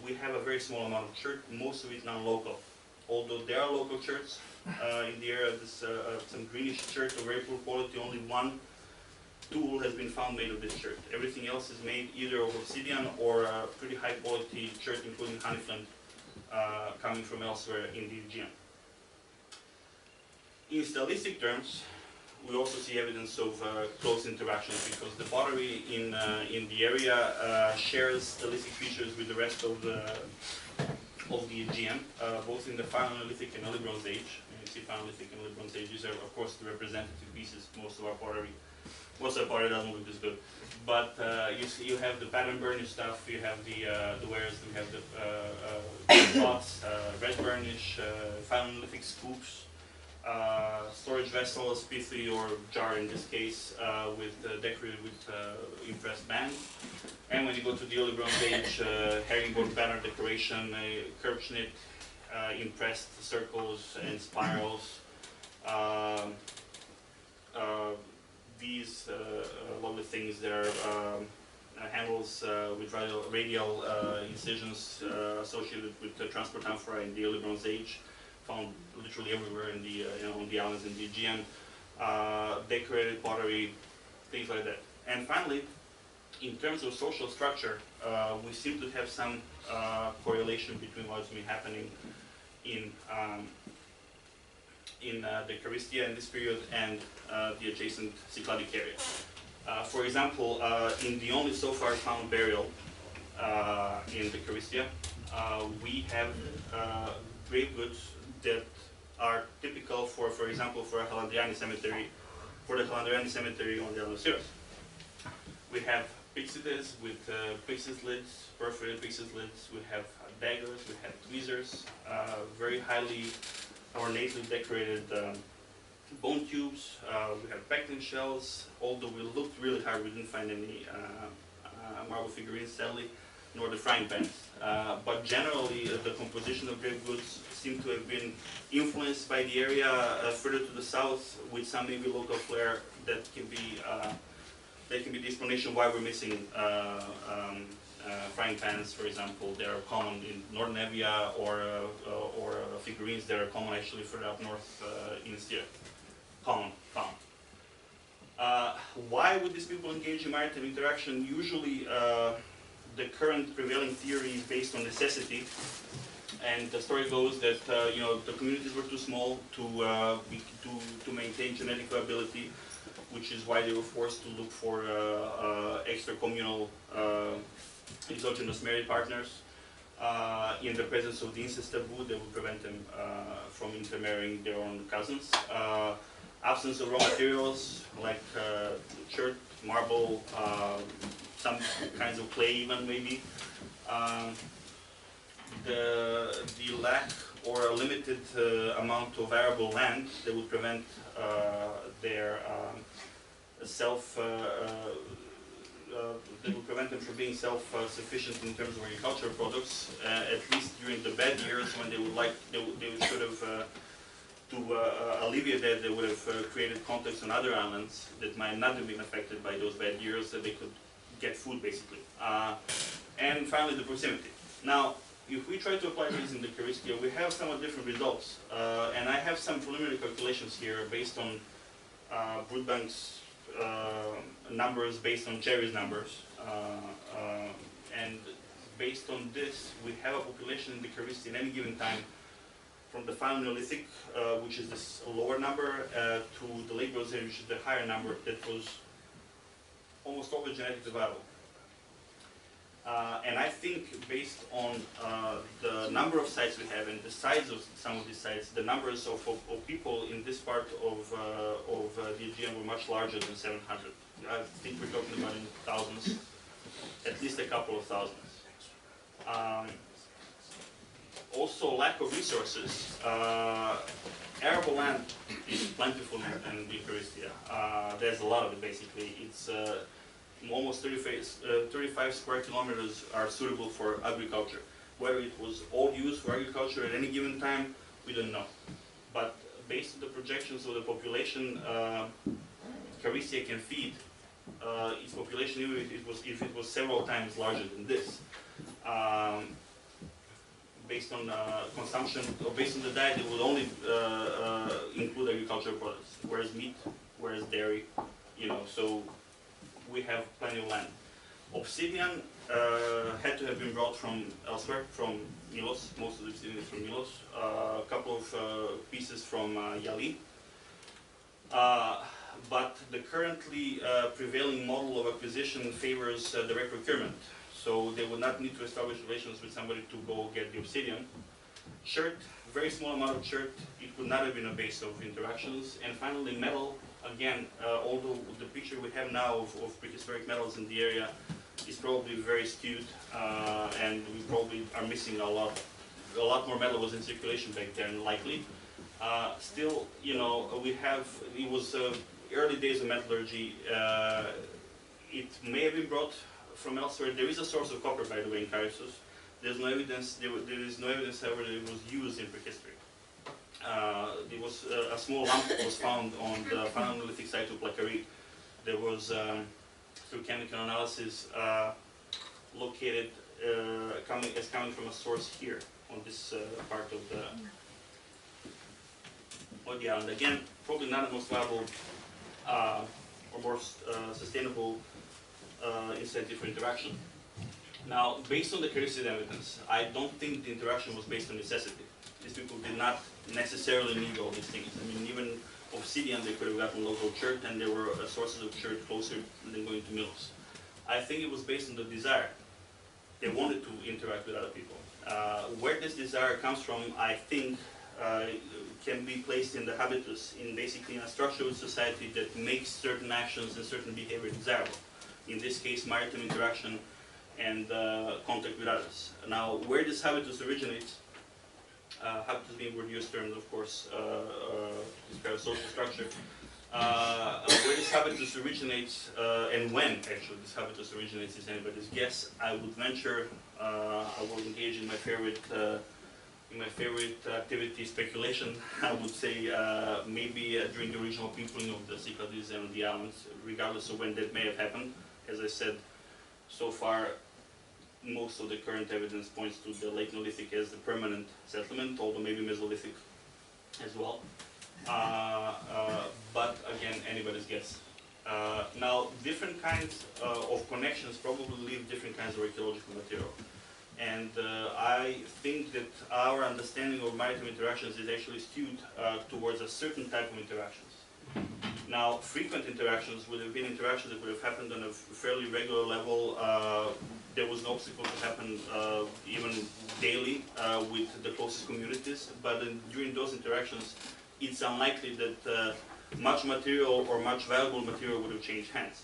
we have a very small amount of chert, most of it non-local. Although there are local cherts in the area, there's some greenish chert of very poor quality, only one tool has been found made of this chert. Everything else is made either of obsidian or pretty high quality chert, including honeyflint, coming from elsewhere in the Aegean. In stylistic terms, we also see evidence of close interactions, because the pottery in the area shares stylistic features with the rest of the Aegean, both in the Final Neolithic and early Bronze Age. You see Final Neolithic and early Bronze Age. These are, of course, the representative pieces. Most of our pottery doesn't look this good, but you have the pattern burnish stuff. You have the wares. We have the pots, red burnish, Final Neolithic scoops, storage vessels, pithy or jar in this case, decorated with impressed band. And when you go to the early Bronze Age, herringbone pattern decoration, kerbschnitt, impressed circles and spirals. These lovely things, there are handles with radial incisions associated with the transport amphora in the early Bronze Age, found literally everywhere in the on the islands in the Aegean. Decorated pottery, things like that. And finally, in terms of social structure, we seem to have some correlation between what's been happening in in the Karystia in this period and the adjacent Cycladic area. For example, in the only so far found burial in the Karystia, we have grave goods that are typical for example, for a Halandriani cemetery, on the island of Syros. We have pyxides with pyxis lids, perforated pyxis lids. We have daggers, we have tweezers, very highly ornately decorated bone tubes. We have pectin shells. Although we looked really hard, we didn't find any marble figurines, sadly, nor the frying pans. But generally, the composition of grave goods seem to have been influenced by the area further to the south, with some maybe local flair that can be the explanation why we're missing frying pans, for example. They are common in northern Evia, or figurines that are common actually further up north in Styria. Common. Why would these people engage in maritime interaction? Usually, the current prevailing theory is based on necessity, and the story goes that the communities were too small to maintain genetic viability, which is why they were forced to look for extra-communal exogenous married partners. In the presence of the incest taboo, that would prevent them from intermarrying their own cousins. Absence of raw materials like chert, marble, some kinds of clay even maybe. The lack or a limited amount of arable land that would prevent their that would prevent them from being self-sufficient in terms of agricultural products, at least during the bad years when they would sort of to alleviate that, they would have created contacts on other islands that might not have been affected by those bad years, that they could get food basically. And finally, the proximity. Now, if we try to apply these in the Karystia, we have somewhat different results. And I have some preliminary calculations here based on Broodbank's numbers, based on Cherry's numbers. And based on this, we have a population in the Karystia in any given time from the Final Neolithic, which is this lower number, to the late Bronze, which is the higher number, that was almost always genetically viable. And I think based on the number of sites we have and the size of some of these sites, the numbers of people in this part of the Aegean were much larger than 700. I think we're talking about in thousands, at least a couple of thousands. Also, lack of resources. Arable land is plentiful in the Karystia. There's a lot of it basically. It's almost 35 square kilometers are suitable for agriculture. Whether it was all used for agriculture at any given time, we don't know. But based on the projections of the population Karystia can feed, its population, even if it was several times larger than this, based on consumption, or based on the diet, it would only include agricultural products, whereas meat, whereas dairy, so we have plenty of land. Obsidian had to have been brought from elsewhere, from Milos. Most of the obsidian is from Milos. A couple of pieces from Yali. But the currently prevailing model of acquisition favors direct procurement. So they would not need to establish relations with somebody to go get the obsidian. Chert, very small amount of chert. It could not have been a base of interactions. And finally, metal. Again, although the picture we have now of prehistoric metals in the area is probably very skewed, and we probably are missing a lot more metal was in circulation back then, likely. Still, we have, it was early days of metallurgy. It may have been brought from elsewhere. There is a source of copper, by the way, in Karystia. There's no evidence, there is no evidence, however, that it was used in prehistory. There was a small lump that was found on the Final Neolithic site of Pottery. There was, through chemical analysis, located coming from a source here on this part of the island. Again, probably not the most viable or more sustainable incentive for interaction. Now, based on the Karystia evidence, I don't think the interaction was based on necessity. These people did not necessarily need all these things. I mean, even obsidian, they could have gotten local chert, and there were sources of chert closer than going to mills. I think it was based on the desire. They wanted to interact with other people. Where this desire comes from, I think, can be placed in the habitus, in basically in a structured society that makes certain actions and certain behavior desirable. In this case, maritime interaction and contact with others. Now, where this habitus originates, habitus being word used terms, of course, describe social structure. Where this habitus originates and when actually this habitus originates is anybody's guess. I would venture, I will engage in my favorite activity, speculation. I would say maybe during the original peopling of the Cyclades and the islands, regardless of when that may have happened. As I said, so far, most of the current evidence points to the late Neolithic as the permanent settlement, although maybe Mesolithic as well. But again, anybody's guess. Now, different kinds of connections probably leave different kinds of archaeological material. And I think that our understanding of maritime interactions is actually skewed towards a certain type of interactions. Now, frequent interactions would have been interactions that would have happened on a fairly regular level. There was no obstacle to happen even daily with the closest communities. But during those interactions, it's unlikely that much material or much valuable material would have changed hands.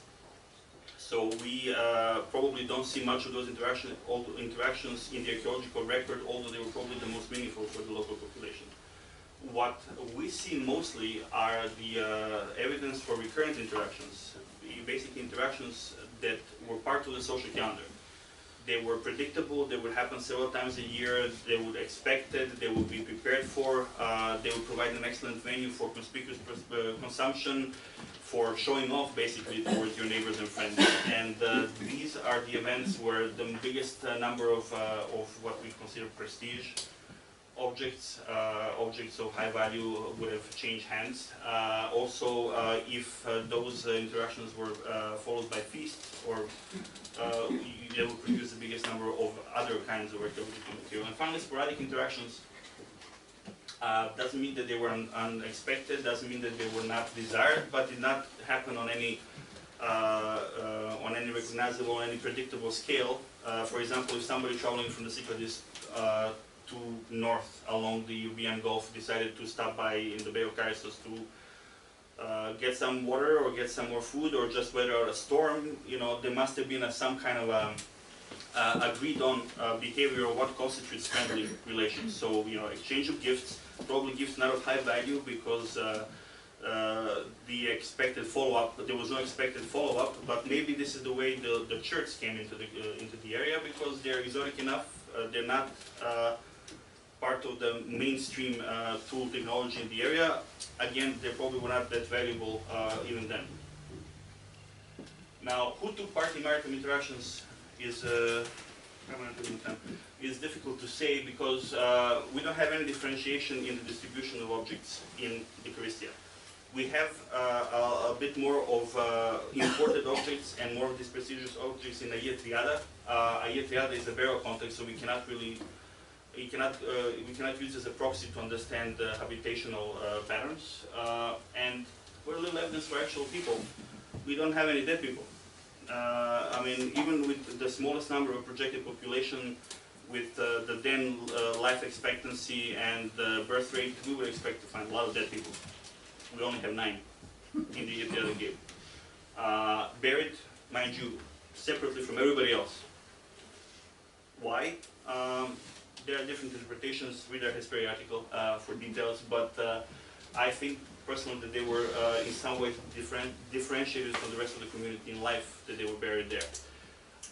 So we probably don't see much of those interactions in the archaeological record, although they were probably the most meaningful for the local population. What we see mostly are the evidence for recurrent interactions, basically interactions that were part of the social calendar. They were predictable, they would happen several times a year, they would expect it, they would be prepared for, they would provide an excellent venue for conspicuous consumption, for showing off basically towards your neighbors and friends. And these are the events where the biggest number of what we consider prestige objects, objects of high value would have changed hands. Also, if those interactions were followed by feasts, or they would produce the biggest number of other kinds of archaeological material. And finally, sporadic interactions doesn't mean that they were unexpected, doesn't mean that they were not desired, but did not happen on any recognizable, on any predictable scale. For example, if somebody traveling from the Cyclades to north along the Euboean Gulf decided to stop by in the Bay of Karystia to get some water or get some more food or just weather out a storm, you know, there must have been some kind of agreed on behavior of what constitutes friendly relations. So, you know, exchange of gifts, probably gifts not of high value because the expected follow-up, there was no expected follow-up, but maybe this is the way the church came into the area because they're exotic enough, they're not part of the mainstream tool technology in the area. Again, they probably were not that valuable even then. Now, who took part in maritime interactions is difficult to say because we don't have any differentiation in the distribution of objects in the Karystia. We have a bit more of imported objects and more of these prestigious objects in Aegean triada. Aegean triada is a burial context, so we cannot really we cannot use as a proxy to understand the habitational patterns. And very little evidence for actual people. We don't have any dead people. I mean, even with the smallest number of projected population, with the then life expectancy and the birth rate, we would expect to find a lot of dead people. We only have 9 in the Aegean cave. Buried, mind you, separately from everybody else. Why? There are different interpretations. Read our history article for details, but I think personally that they were in some way differentiated from the rest of the community in life, that they were buried there.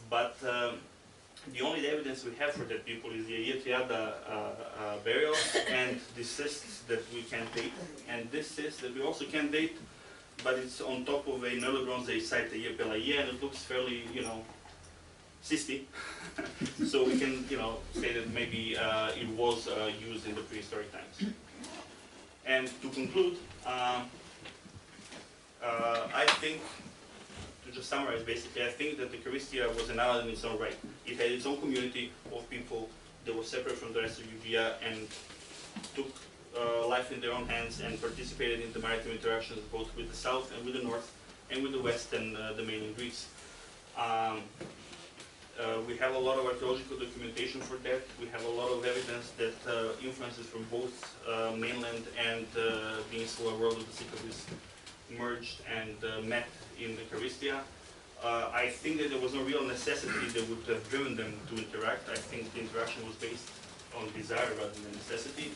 But the only evidence we have for that people is the Aegean burial and the cysts that we can date. And this cyst that we also can date, but it's on top of a Merle Bronze Age site, the Euboea, and it looks fairly, you know, cysty. So we can, you know, say that maybe it was used in the prehistoric times. And to conclude, I think, to just summarize basically, I think that the Karystia was an island in its own right. It had its own community of people that were separate from the rest of Euboea and took life in their own hands and participated in the maritime interactions both with the south and with the north and with the west and the mainland Greece. We have a lot of archaeological documentation for that. We have a lot of evidence that influences from both mainland and the insular world of the Cyclades merged and met in the Karystia. I think that there was no real necessity that would have driven them to interact. I think the interaction was based on desire rather than necessity.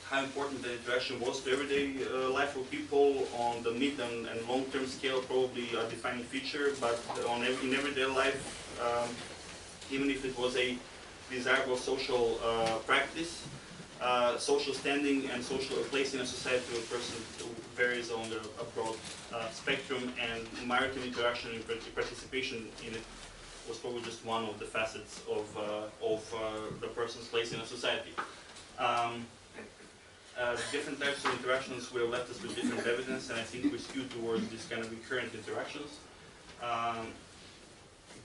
How important the interaction was to everyday life of people on the mid and long-term scale, probably a defining feature, but in everyday life, even if it was a desirable social practice, social standing and social place in a society of a person varies on a broad spectrum, and maritime interaction and participation in it was probably just one of the facets of the person's place in a society. Different types of interactions will left us with different evidence, and I think we skew towards these kind of recurrent interactions.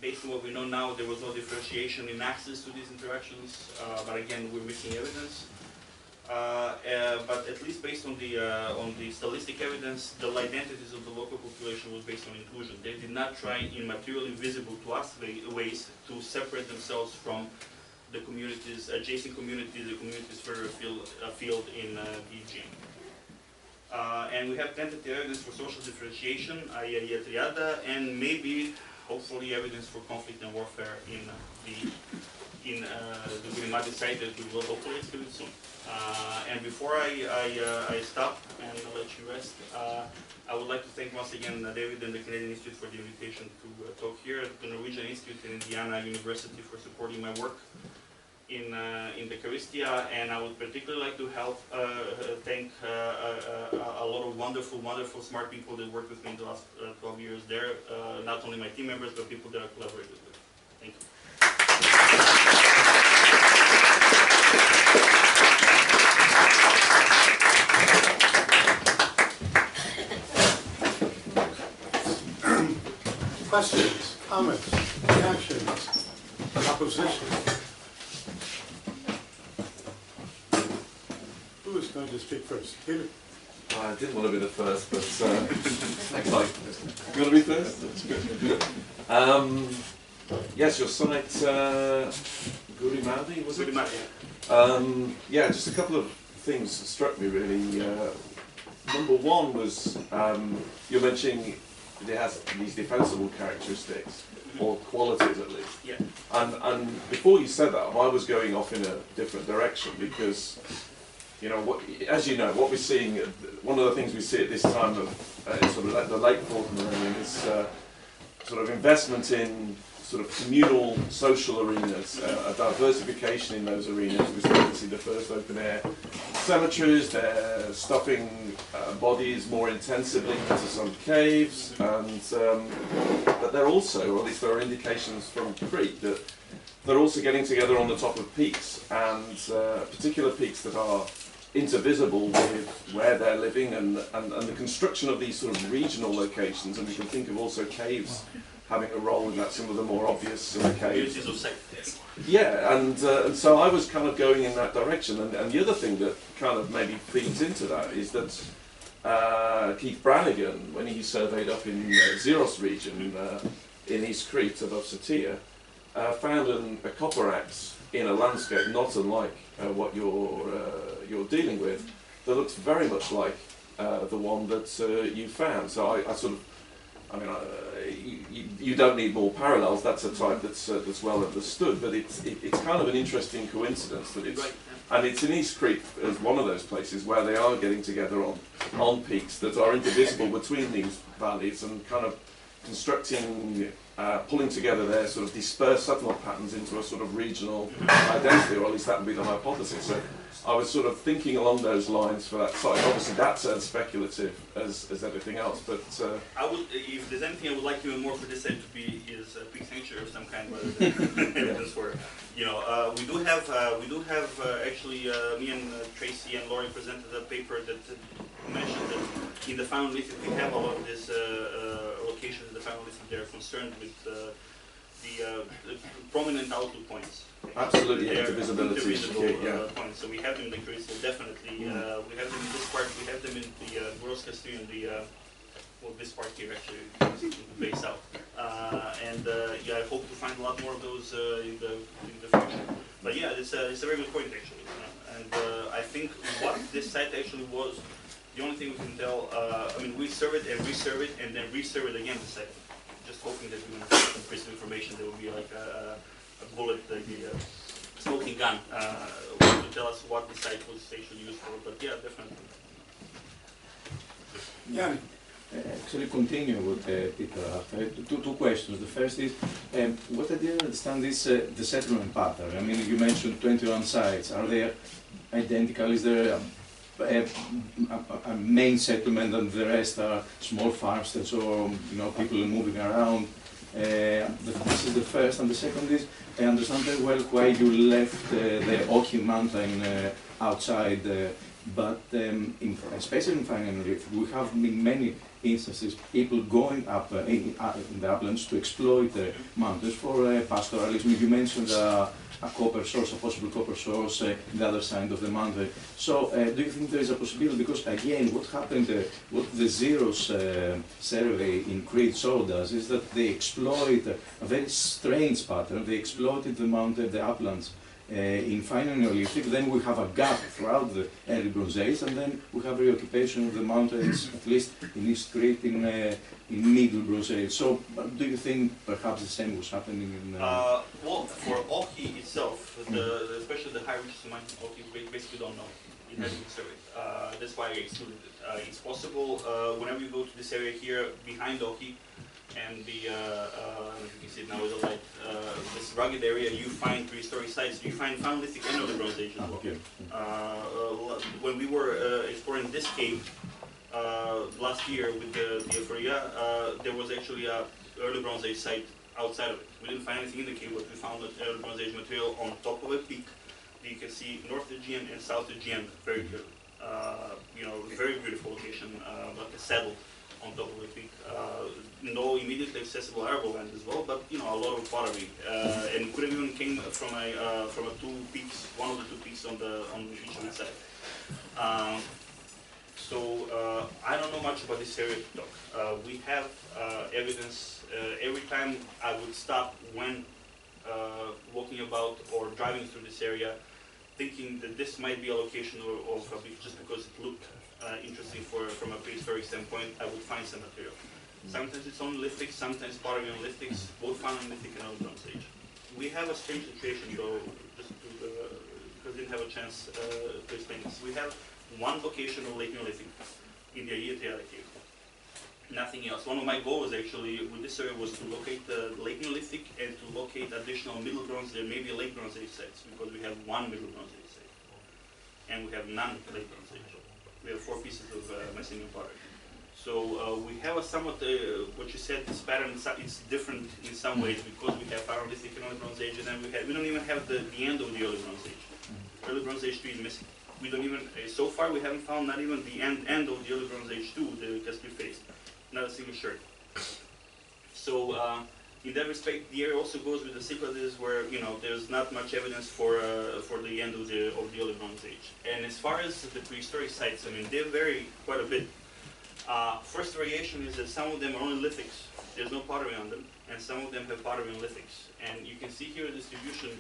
Based on what we know now, there was no differentiation in access to these interactions, but again, we're missing evidence. But at least based on the stylistic evidence, the identities of the local population was based on inclusion. They did not try in materially visible to us ways to separate themselves from the communities, adjacent communities, the communities further afield in the Aegean. And we have tentative evidence for social differentiation, and maybe, hopefully, evidence for conflict and warfare in the Grimadi site that we will hopefully excavate soon. And before I stop and let you rest, I would like to thank once again David and the Canadian Institute for the invitation to talk here, the Norwegian Institute and Indiana University for supporting my work in the Karystia, and I would particularly like to thank a lot of wonderful, smart people that worked with me in the last 12 years there, not only my team members, but people that I collaborated with. Thank you. Questions, comments, reactions, opposition? Who is going to speak first? Peter? I didn't want to be the first, but thanks, Mike. You want to be first? That's good. Yes, your site, Grimadi, was it? Grimadi, yeah, just a couple of things struck me really. Number one was you're mentioning it has these defensible characteristics, or qualities at least. Yeah. And before you said that, I was going off in a different direction because, you know, as you know, what we're seeing, one of the things we see at this time of sort of like the late 4th millennium is sort of investment in sort of communal social arenas, a diversification in those arenas. We start to see the first open air cemeteries, they're stuffing bodies more intensively into some caves, and but they're also, or at least there are indications from Crete, that they're also getting together on the top of peaks, and particular peaks that are intervisible with where they're living, and the construction of these sort of regional locations, and we can think of also caves having a role in that, some of the more obvious caves. Yeah, and so I was kind of going in that direction, and the other thing that kind of maybe feeds into that is that Keith Brannigan, when he surveyed up in Xiros region in East Crete above Satia, found a copper axe in a landscape not unlike what you're dealing with, that looks very much like the one that you found. So I sort of, I mean, you don't need more parallels. That's a type that's well understood. But it's kind of an interesting coincidence that it's, and it's in East Crete as one of those places where they are getting together on peaks that are indivisible between these valleys, and kind of constructing, pulling together their sort of dispersed settlement patterns into a sort of regional identity, or at least that would be the hypothesis. So I was sort of thinking along those lines for that site. Obviously, that's as speculative as everything else, but I would, if there's anything I would like even more for this site to be, is a quick sanctuary of some kind, rather than evidence for, you know, we do have actually me and Tracy and Laurie presented a paper that mentioned that in the Final Neolithic we have a lot of these locations in the Final Neolithic that are concerned with the prominent outlook points. Absolutely, They are intervisibility. intervisible points. So we have them in the crystal, definitely. We have them in this part. We have them in the gross Castile, in the well, this part here actually, base out. Yeah, I hope to find a lot more of those in the future. But yeah, it's a very good point actually. I think what this site actually was, the only thing we can tell, I mean, we serve it and reserve it and then reserve it again the site. Just hoping that we're going to get some crystal information that will be like a bullet, like a smoking gun, to tell us what the site was actually used for. But yeah, definitely. Yeah. Actually, continue with Peter after. Two questions. The first is, what I didn't understand is the settlement pattern. I mean, you mentioned 21 sites. Are they identical? Is there a main settlement and the rest are small farmsteads or people moving around? This is the first. And the second is, I understand very well why you left the Oki mountain outside, but especially in Final Neolithic, we have in many instances people going up in the uplands to exploit the mountains for pastoralism. You mentioned a copper source, a possible copper source the other side of the mountain. So do you think there is a possibility? Because again, what happened, what the Zeros survey in Crete showed us is that they exploit a very strange pattern. They exploited the mountain, the uplands in Final Neolithic. Then we have a gap throughout the early Bronze Age, and then we have reoccupation of the mountains, at least in East Crete, in Middle Bronze Age. So do you think perhaps the same was happening in... Well, for Oki itself, especially the high reaches of Oki, we basically don't know. It hasn't been surveyed. That's why I excluded it. It's possible whenever you go to this area here behind Oki, and the, I don't know if you can see it now with the light, this rugged area, you find prehistoric sites. You find Final Neolithic and of the Bronze Age as well. Okay. When we were exploring this cave last year with the Euphoria, there was actually a early Bronze Age site outside of it. We didn't find anything in the cave, but we found that early Bronze Age material on top of a peak. You can see North Aegean and South Aegean very clearly. Very beautiful location, like a saddle on top of the peak. No immediately accessible arable land as well, but a lot of pottery, and could have even came from a two peaks, one of the two peaks on each of the side. So I don't know much about this area to talk. We have evidence every time I would stop when walking about or driving through this area, thinking that this might be a location of just because it looked interesting from a prehistoric standpoint, I would find some material. Sometimes it's on lithics, sometimes pottery on lithics, both Final Neolithic and Early Bronze Age. We have a strange situation though, just to, because I didn't have a chance to explain this. We have one location of late Neolithic in the Aegean cave. Nothing else. One of my goals actually with this area was to locate the late Neolithic and to locate additional Middle Bronze Age, maybe late Bronze Age sites, because we have one Middle Bronze Age site and we have none late Bronze Age. We have 4 pieces of Mycenaean pottery. So we have a somewhat, what you said, this pattern, it's different in some ways because we have Paleolithic and Early Bronze Age, and then we don't even have the end of the Early Bronze Age. Early Bronze Age 3 is missing. We don't even, so far we haven't found not even the end of the Early Bronze Age 2, the Castile phase. Not a single shirt. So in that respect, the area also goes with the Cyclades where, there's not much evidence for the end of the Early Bronze Age. And as far as the prehistoric sites, I mean, they vary quite a bit. First variation is that some of them are only lithics. There's no pottery on them, and some of them have pottery and lithics. And you can see here the distribution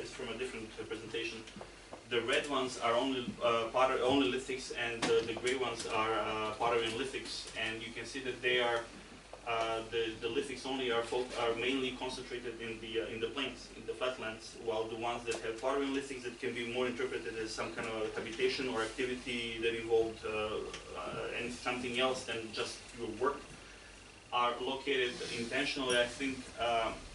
is from a different presentation. The red ones are only lithics, and the gray ones are pottery and lithics. And you can see that they are the lithics only are mainly concentrated in the plains, in the flatlands, while the ones that have pottery and lithics that can be more interpreted as some kind of habitation or activity that involved and something else than just your work, are located intentionally, I think,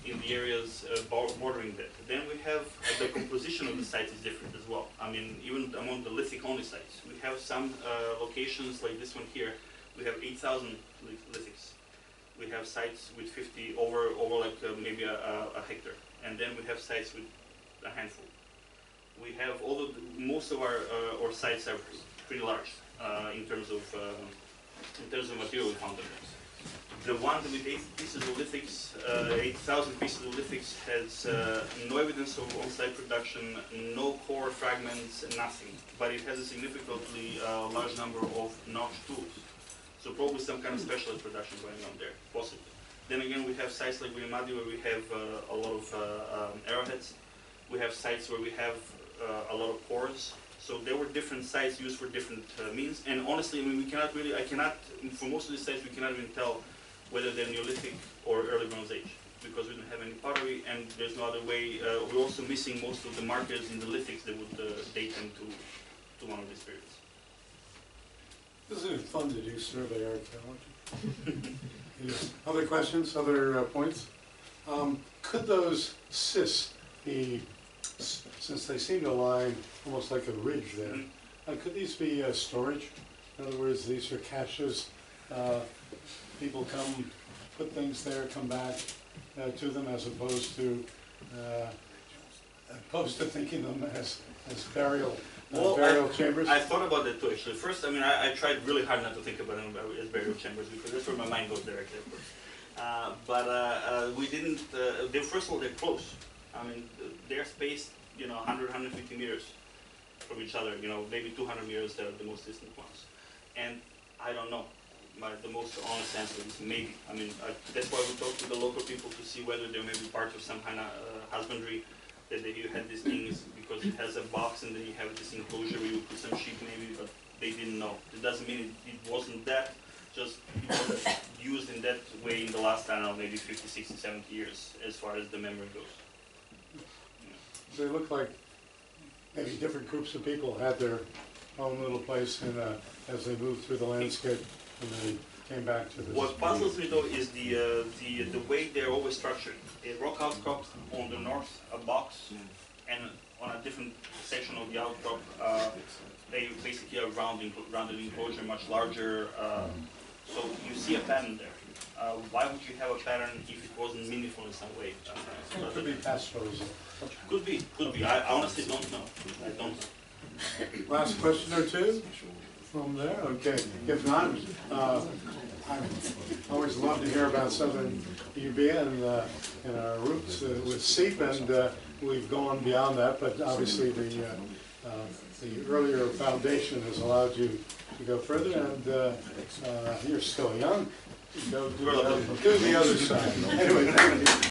in the areas bordering that. Then we have the composition of the sites is different as well. I mean, even among the lithic-only sites, we have some locations like this one here. We have 8,000 lithics. We have sites with 50 over like maybe a hectare, and then we have sites with a handful. We have most of our sites are pretty large in terms of material we found in them. The one with 8 pieces of lithics, 8,000 pieces of lithics has no evidence of on-site production, no core fragments, nothing. But it has a significantly large number of notched tools. So probably some kind of specialist production going on there, possibly. Then again, we have sites like Grimadi where we have a lot of arrowheads. We have sites where we have a lot of cores. So there were different sites used for different means. And honestly, I mean, for most of these sites, we cannot even tell whether they're Neolithic or early Bronze Age, because we don't have any pottery, and there's no other way. We're also missing most of the markers in the lithics that would date them to one of these periods. Isn't it fun to do survey archaeology? Yes. Other questions, other points? Could those cysts be, since they seem to lie almost like a ridge there, could these be storage? In other words, these are caches. People come, put things there, come back to them, as opposed to thinking them as burial chambers. I thought about that too, actually. First, I mean, I tried really hard not to think about them as burial chambers, because that's where my mind goes directly, of course. But we didn't. First of all, they're close. I mean, they're spaced, 100, 150 meters from each other. Maybe 200 meters. They're the most distant ones. And I don't know. The most honest answer is maybe. I mean, that's why we talk to the local people to see whether there may be part of some kind of husbandry, that you had these things, because it has a box and then you have this enclosure where you put some sheep maybe, but they didn't know. It doesn't mean it wasn't that, just it wasn't used in that way in the last, I don't know, maybe 50, 60, 70 years, as far as the memory goes. They look like maybe different groups of people had their own little place as they moved through the landscape. And they came back to this. What puzzles me though is the way they're always structured. A rock outcrop on the north, a box, and on a different section of the outcrop, they basically are rounded enclosure, much larger. So you see a pattern there. Why would you have a pattern if it wasn't meaningful in some way? It could be pastoralism. Could be. I honestly don't know. I don't know. Last question or two? From there, okay. If not, I always love to hear about Southern Euboea and our roots with SEEP, and we've gone beyond that. But obviously, the earlier foundation has allowed you to go further, and you're still young. Go do the other side. Anyway, thank you.